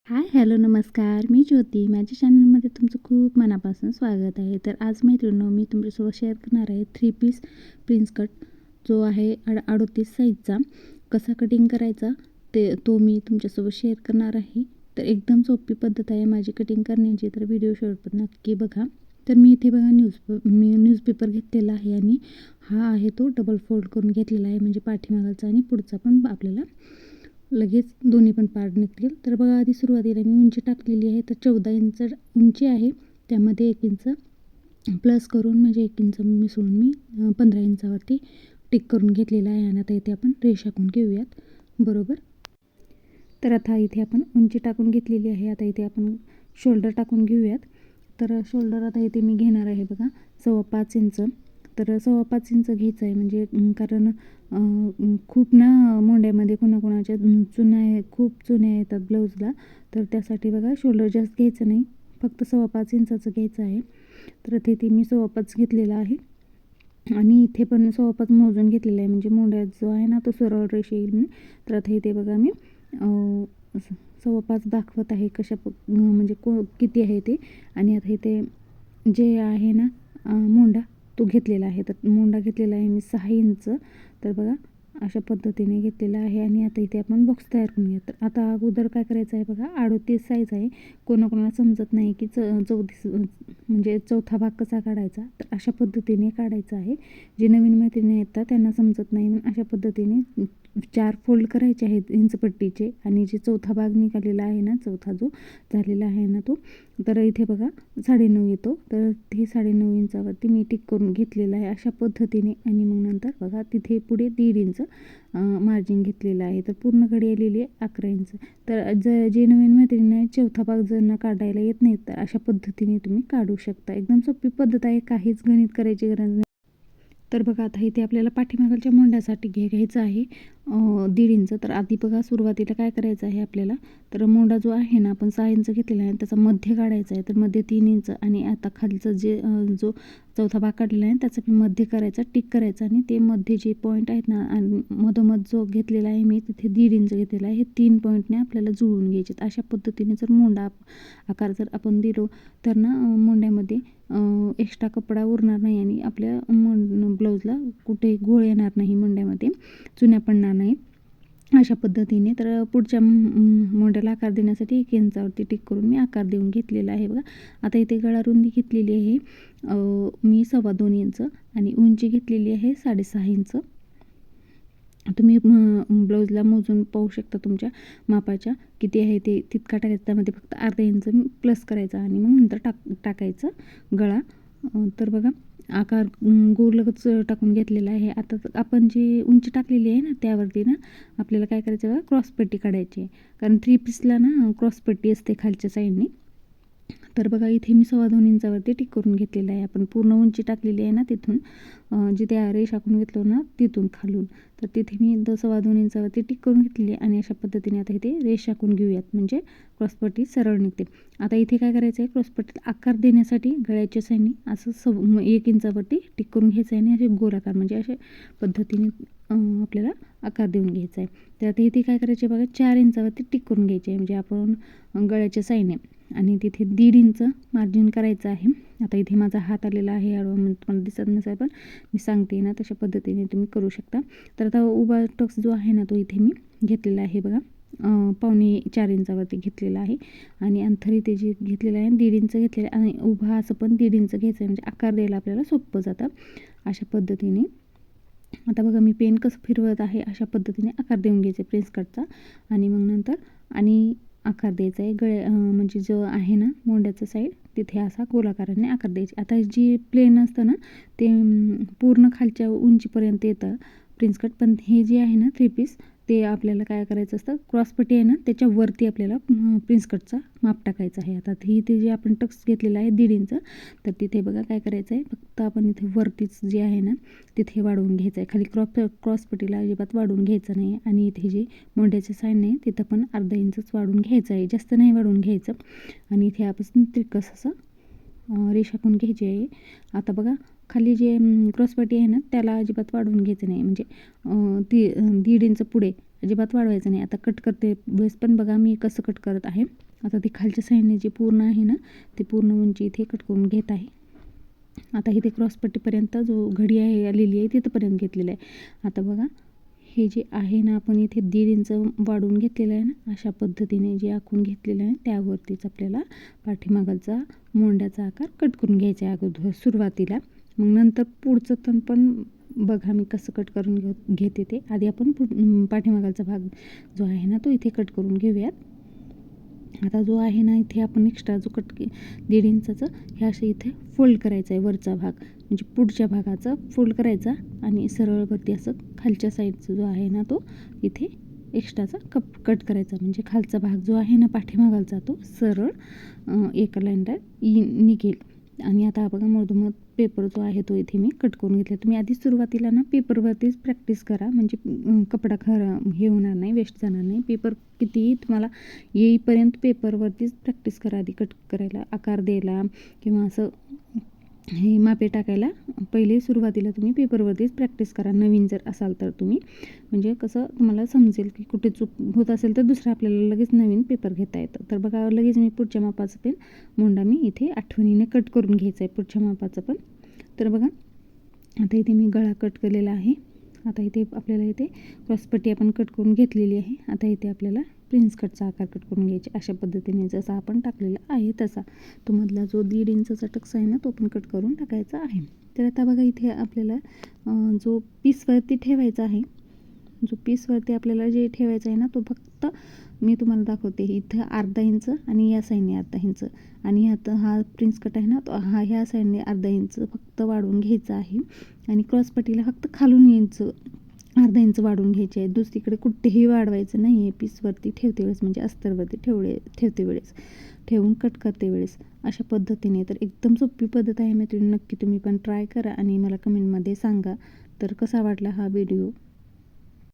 हाय, hello, नमस्कार. मी ज्योती. माझ्या चॅनलमध्ये तुमचं खूप मनापासून स्वागत आहे. तर आज मैत्रिणींनो, मी तुमच्यासोबत शेअर करणार आहे 3 पीस प्रिन्स कट जो आहे 38 साईजचा कसा कटिंग करायचा तो मी तुमच्यासोबत शेअर करणार आहे. तर एकदम सोपी पद्धत आहे माझी कटिंग करण्याची. तर व्हिडिओ शेवट नक्की बघा. तर मी इथे बघा न्यूजपेपर घेतलेला आहे आणि हा आहे तो डबल फोल्ड करून घेतलेला आहे, म्हणजे पाठीमागाचा आणि पुढचा पण आपल्याला लगेच दोन्ही पण पार्ट निघतील. तर बघा, आधी सुरुवातीला मी उंची टाकलेली आहे. तर 14 इंच उंची आहे, त्यामध्ये 1 इंच प्लस करून म्हणजे 1 इंच मिसळून मी 15 इंचावरती टिक करून घेतलेला आहे. आणि आता इथे आपण रेष आखून घेऊयात, बरोबर. तर आता इथे आपण उंची टाकून घेतलेली आहे. आता इथे आपण शोल्डर टाकून घेऊयात. तर शोल्डर आता इथे मी घेणार आहे बघा 5.25 इंच. तर 5.25 इंच घ्यायचं आहे, म्हणजे कारण खूप ना मोंड्यामध्ये कोणाकोणाच्या खूप चुन्या येतात ब्लाऊजला. तर त्यासाठी बघा शोल्डर जास्त घ्यायचं नाही, फक्त 5.25 इंचाचं घ्यायचं आहे. तर तिथे मी 5.25 घेतलेला आहे आणि इथे पण 5.25 मोजून घेतलेलं आहे, म्हणजे मोंड्या जो आहे ना तो सरळ रेष येईल म्हणून. तर आता इथे बघा मी 5.25 दाखवत आहे म्हणजे किती आहे ते. आणि आता इथे जे आहे ना मोंडा तो घेतलेला आहे. तर मोंडा घेतलेला आहे मी 6 इंच. तर बघा अशा पद्धतीने घेतलेला आहे. आणि आता इथे आपण बॉक्स तयार करून घेऊ. तर आता अगोदर काय करायचं आहे बघा, 38 साईज आहे. कोणाकोणाला समजत नाही की 34 म्हणजे चौथा भाग कसा काढायचा. तर अशा पद्धतीने काढायचा आहे. जे नवीन मैत्रिणी येतात त्यांना समजत नाही, म्हणून अशा पद्धतीने 4 फोल्ड करायचे आहेत इंचपट्टीचे. आणि जे चौथा भाग निघालेला आहे ना, चौथा जो झालेला आहे ना तो, तर इथे बघा 9.5 येतो. तर ते 9.5 इंचावरती मी टिक करून घेतलेलं आहे अशा पद्धतीने. आणि मग नंतर बघा तिथे पुढे 1.5 इंच मार्जिन घेतलेलं आहे. तर पूर्ण कडे आलेली आहे 11 इंच. तर जे नवीन मैत्रिणी चौथा भाग ज्यांना काढायला येत नाही, तर अशा पद्धतीने तुम्ही काढू शकता. एकदम सोपी पद्धत आहे, काहीच गणित करायची गरज नाही. तर बघा आता इथे आपल्याला पाठीमागच्या मोंड्यासाठी घ्यायचं आहे 1.5 इंच. तर आधी बघा सुरुवातीला काय करायचं आहे आपल्याला, तर मोंडा जो आहे ना आपण 6 इंच घेतलेला आहे, त्याचा मध्य काढायचा आहे. तर मध्य 3 इंच. आणि आता खालचं जे जो चौथा भाग काढलेला आहे त्याचं पण मध्य करायचा, टिक करायचं. आणि ते मध्य जे पॉईंट आहेत ना, आणि मधोमध जो घेतलेला आहे मी तिथे 1.5 इंच घेतलेला आहे. हे 3 पॉईंटने आपल्याला जुळून घ्यायचे. अशा पद्धतीने जर मोंडा आकार जर आपण दिलो तर ना मोंड्यामध्ये एक्स्ट्रा कपडा उरणार नाही आणि आपल्या ब्लाऊजला कुठेही घोळ येणार नाही, मोंड्यामध्ये चुन्या पडणार नाहीत अशा पद्धतीने. तर पुढच्या मोंड्याला आकार देण्यासाठी 1 इंचावरती टिक करून मी आकार देऊन घेतलेला आहे बघा. आता इथे गळा रुंदी घेतलेली आहे मी 2.25 इंच. आणि उंची घेतलेली आहे 6.5 इंच. तुम्ही ब्लाऊजला मोजून पाहू शकता तुमच्या मापाच्या किती आहे ते तितका टाकायचं. त्यामध्ये फक्त अर्धा इंच प्लस करायचा आणि मग नंतर टाकायचं गळा. तर बघा आकार गोलच टाकून घेतलेला आहे. आता आपण जी उंची टाकलेली आहे ना त्यावरती ना आपल्याला काय करायचं बघा, क्रॉसपट्टी काढायची आहे. कारण 3 पीसला ना क्रॉसपट्टी असते खालच्या साईडने. तर बघा इथे मी 2.25 इंचावरती टिक करून घेतलेलं आहे. आपण पूर्ण उंची टाकलेली आहे ना तिथून, जिथे रेष आखून घेतलो ना तिथून खालून, तर तिथे मी 2.25 इंचावरती टिक करून घेतलेली आहे. आणि अशा पद्धतीने आता इथे रेष आखून घेऊयात, म्हणजे क्रॉसपट्टी सरळ निघते. आता इथे काय करायचं आहे, क्रॉसपट्टीला आकार देण्यासाठी गळ्याच्या साईडने असं 1 इंचावरती टिक करून घ्यायचं आहे. आणि असे गोलाकार म्हणजे अशा पद्धतीने आपल्याला आकार देऊन घ्यायचा आहे. तर आता इथे काय करायचे बघा, 4 इंचावरती टिक करून घ्यायचे आहे, म्हणजे आपण गळ्याच्या साईडने. आणि तिथे 1.5 इंच मार्जिन करायचं आहे. आता इथे माझा हात आलेला आहे आडवा, म्हणजे तुम्हाला दिसत नसेल पण मी सांगते ना तशा पद्धतीने तुम्ही करू शकता. तर आता उभा टक्स जो आहे ना तो इथे मी घेतलेला आहे बघा, 4.25 इंचावरती घेतलेला आहे. आणि अंथरी ते जे घेतलेलं आहे 1.5 इंच घेतलेलं आहे. आणि उभा असं पण 1.5 इंच घ्यायचं आहे, म्हणजे आकार द्यायला आपल्याला सोपं जातं अशा पद्धतीने. आता बघा मी पेन कसं फिरवत आहे, अशा पद्धतीने आकार देऊन घ्यायचे प्रेस कटचा. आणि मग नंतर आणि आकार द्यायचा आहे म्हणजे जो आहे ना मोंड्याचा साईड तिथे असा गोलाकाराने आकार द्यायचे. आता जी प्लेन असतं ना ते पूर्ण खालच्या उंचीपर्यंत येतं प्रिन्स कट. पण हे जे आहे ना 3 पीस ते आपल्याला काय करायचं असतं, क्रॉसपट्टी आहे ना त्याच्यावरती आपल्याला प्रिन्स कटचा माप टाकायचा आहे. आता ते जे आपण टक्स घेतलेला आहे 1.5 इंच, तर तिथे बघा काय करायचं आहे, फक्त आपण इथे वरतीच जे आहे ना तिथे वाढवून घ्यायचं आहे. खाली क्रॉसपट्टीला अजिबात वाढवून घ्यायचं नाही. आणि इथे जे मोंड्याचे साईड नाही तिथं पण अर्धा इंचच वाढून घ्यायचं आहे, जास्त नाही वाढवून घ्यायचं. आणि इथे आपण तिरकस असं रेष आखून घ्यायची आहे. आता बघा खाली जे क्रॉसपट्टी आहे ना त्याला अजिबात वाढवून घ्यायचं नाही, म्हणजे ती 1.5 इंच पुढे अजिबात वाढवायचं नाही. आता कट करते वेळेस पण बघा मी कसं कट करत आहे. आता ते खालच्या साईडने जे पूर्ण आहे ना ते पूर्ण उंची इथे कट करून घेत आहे. आता इथे क्रॉसपट्टीपर्यंत जो घडी आहे आलेली आहे तिथंपर्यंत घेतलेलं आहे. आता बघा हे जे आहे ना आपण इथे 1.5 इंच वाढवून घेतलेलं आहे ना, अशा पद्धतीने जे आखून घेतलेलं आहे त्यावरतीच आपल्याला पाठीमागाचा मोंड्याचा आकार कट करून घ्यायचा आहे अगोदर सुरुवातीला. मग नंतर पुढचं तण पण बघा मी कसं कट करून घेते ते. आधी आपण पाठीमागाचा भाग जो आहे ना तो इथे कट करून घेऊयात. आता जो आहे ना इथे आपण एक्स्ट्रा जो 1.5 इंचाचं हे असं इथे फोल्ड करायचा आहे वरचा भाग, म्हणजे पुढच्या भागाचा फोल्ड करायचा आणि सरळवरती असं खालच्या साईडचा जो आहे ना तो इथे एक्स्ट्राचा कट करायचा, म्हणजे खालचा भाग जो आहे ना पाठीमागालचा तो सरळ एका लाईनला निघेल. आणि आता बघा मधोमध पेपर जो आहे तो इथे मी कट करून घेतला. तुम्ही आधी सुरुवातीला ना पेपरवरतीच प्रॅक्टिस करा, म्हणजे कपडा हे होणार नाही, वेस्ट जाणार नाही. पेपर कितीही तुम्हाला येईपर्यंत पेपरवरतीच प्रॅक्टिस करा आधी कट करायला, आकार द्यायला किंवा असं हे मापे टाकायला. पहिले सुरुवातीला तुम्ही पेपरवरतीच प्रॅक्टिस करा नवीन जर असाल तर तुम्ही, म्हणजे कसं तुम्हाला समजेल की कुठे चूक होत असेल तर दुसरं आपल्याला लगेच नवीन पेपर घेता येतं. तर बघा लगेच मी पुढच्या मापाचं पण मोंडा मी इथे आठवणीने कट करून घ्यायचा आहे पुढच्या मापाचं पण. तर बघा आता इथे मी गळा कट केलेला आहे. आता इथे आपल्याला इथे क्रॉसपट्टी आपण कट करून घेतलेली आहे. आता इथे आपल्याला प्रिन्स कटचा आकार कट करून घ्यायचे अशा पद्धतीने जसा आपण टाकलेला आहे तसा. तो मधला जो 1.5 इंचाचा टक्स आहे ना तो पण कट करून टाकायचा आहे. तर आता बघा इथे आपल्याला जो पीसवरती ठेवायचा आहे, जो पीसवरती आपल्याला जे ठेवायचं आहे ना तो फक्त मी तुम्हाला दाखवते. इथं 1/2 इंच आणि या साईडने 1/2 इंच आणि आता हा प्रिन्स कट आहे ना तो ह्या साईडने 1/2 इंच फक्त वाढवून घ्यायचा आहे. आणि क्रॉसपट्टीला फक्त खालून इंच 1/2 इंच वाढवून घ्यायचे आहे. दुसरीकडे कुठेही वाढवायचं नाही आहे. पीसवरती ठेवते वेळेस म्हणजे अस्तरवरती ठेवते वेळेस, ठेवून कट करते वेळेस अशा पद्धतीने. तर एकदम सोपी पद्धत आहे मैत्रिणी, नक्की तुम्ही पण ट्राय करा आणि मला कमेंटमध्ये सांगा. तर कसा वाटला हा व्हिडिओ.